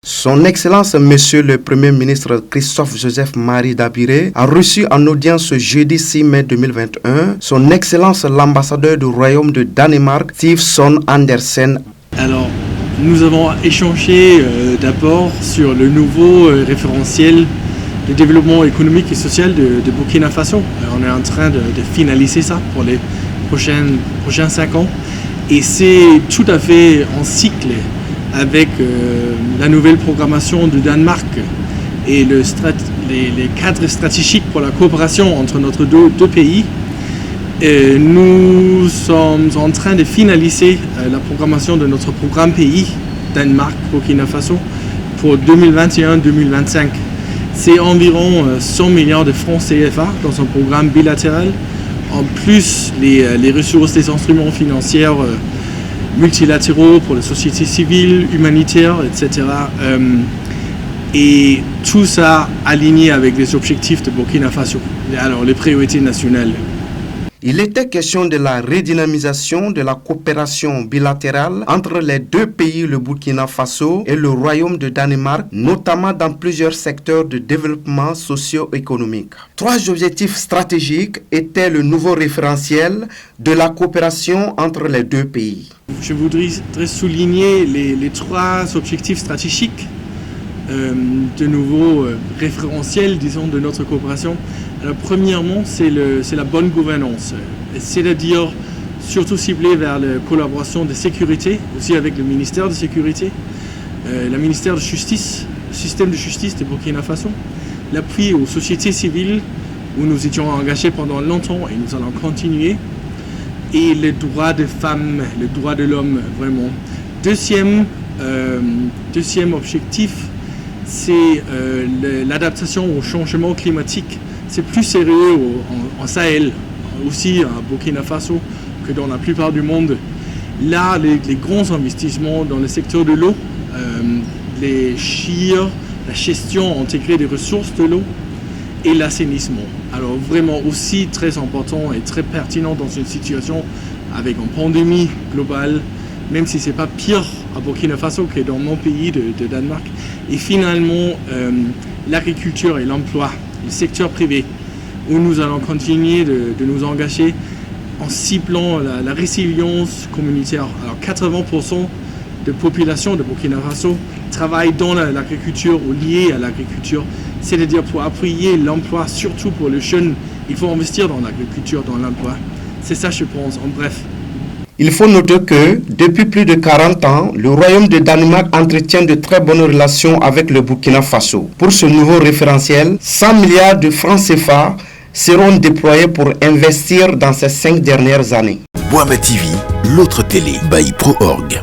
Son Excellence Monsieur le Premier ministre Christophe-Joseph Marie Dabiré a reçu en audience ce jeudi 6 mai 2021 Son Excellence l'ambassadeur du Royaume de Danemark, Stig Andersen. Alors, nous avons échangé d'abord sur le nouveau référentiel de développement économique et social de Burkina Faso. On est en train de finaliser ça pour les prochains 5 ans. Et c'est tout à fait en cycle avec la nouvelle programmation du Danemark et les cadres stratégiques pour la coopération entre nos deux pays. Et nous sommes en train de finaliser la programmation de notre programme pays, Danemark, Burkina Faso, pour 2021-2025. C'est environ 100 milliards de francs CFA dans un programme bilatéral, en plus les ressources des instruments financiers multilatéraux pour les sociétés civiles, humanitaires, etc. Et tout ça aligné avec les objectifs de Burkina Faso, alors les priorités nationales. Il était question de la redynamisation de la coopération bilatérale entre les deux pays, le Burkina Faso et le Royaume de Danemark, notamment dans plusieurs secteurs de développement socio-économique. 3 objectifs stratégiques étaient le nouveau référentiel de la coopération entre les deux pays. Je voudrais souligner les 3 objectifs stratégiques de nouveau référentiel, disons, de notre coopération. Alors, premièrement, c'est la bonne gouvernance, c'est-à-dire surtout ciblée vers la collaboration de sécurité, aussi avec le ministère de Sécurité, le ministère de Justice, le système de justice de Burkina Faso, l'appui aux sociétés civiles, où nous étions engagés pendant longtemps et nous allons continuer, et les droits des femmes, les droits de l'homme, vraiment. Deuxième objectif, c'est l'adaptation au changement climatique. C'est plus sérieux en Sahel, aussi à Burkina Faso, que dans la plupart du monde. Là, les grands investissements dans le secteur de l'eau, les chires, la gestion intégrée des ressources de l'eau et l'assainissement. Alors vraiment aussi très important et très pertinent dans une situation avec une pandémie globale, même si ce n'est pas pire à Burkina Faso que dans mon pays de Danemark. Et finalement, l'agriculture et l'emploi, le secteur privé, où nous allons continuer de nous engager en ciblant la résilience communautaire. Alors 80% de population de Burkina Faso travaille dans l'agriculture ou liée à l'agriculture, c'est-à-dire pour appuyer l'emploi, surtout pour les jeunes, il faut investir dans l'agriculture, dans l'emploi. C'est ça, je pense, en bref. Il faut noter que, depuis plus de 40 ans, le Royaume de Danemark entretient de très bonnes relations avec le Burkina Faso. Pour ce nouveau référentiel, 100 milliards de francs CFA seront déployés pour investir dans ces 5 dernières années. Boama TV, l'autre télé by Pro Org.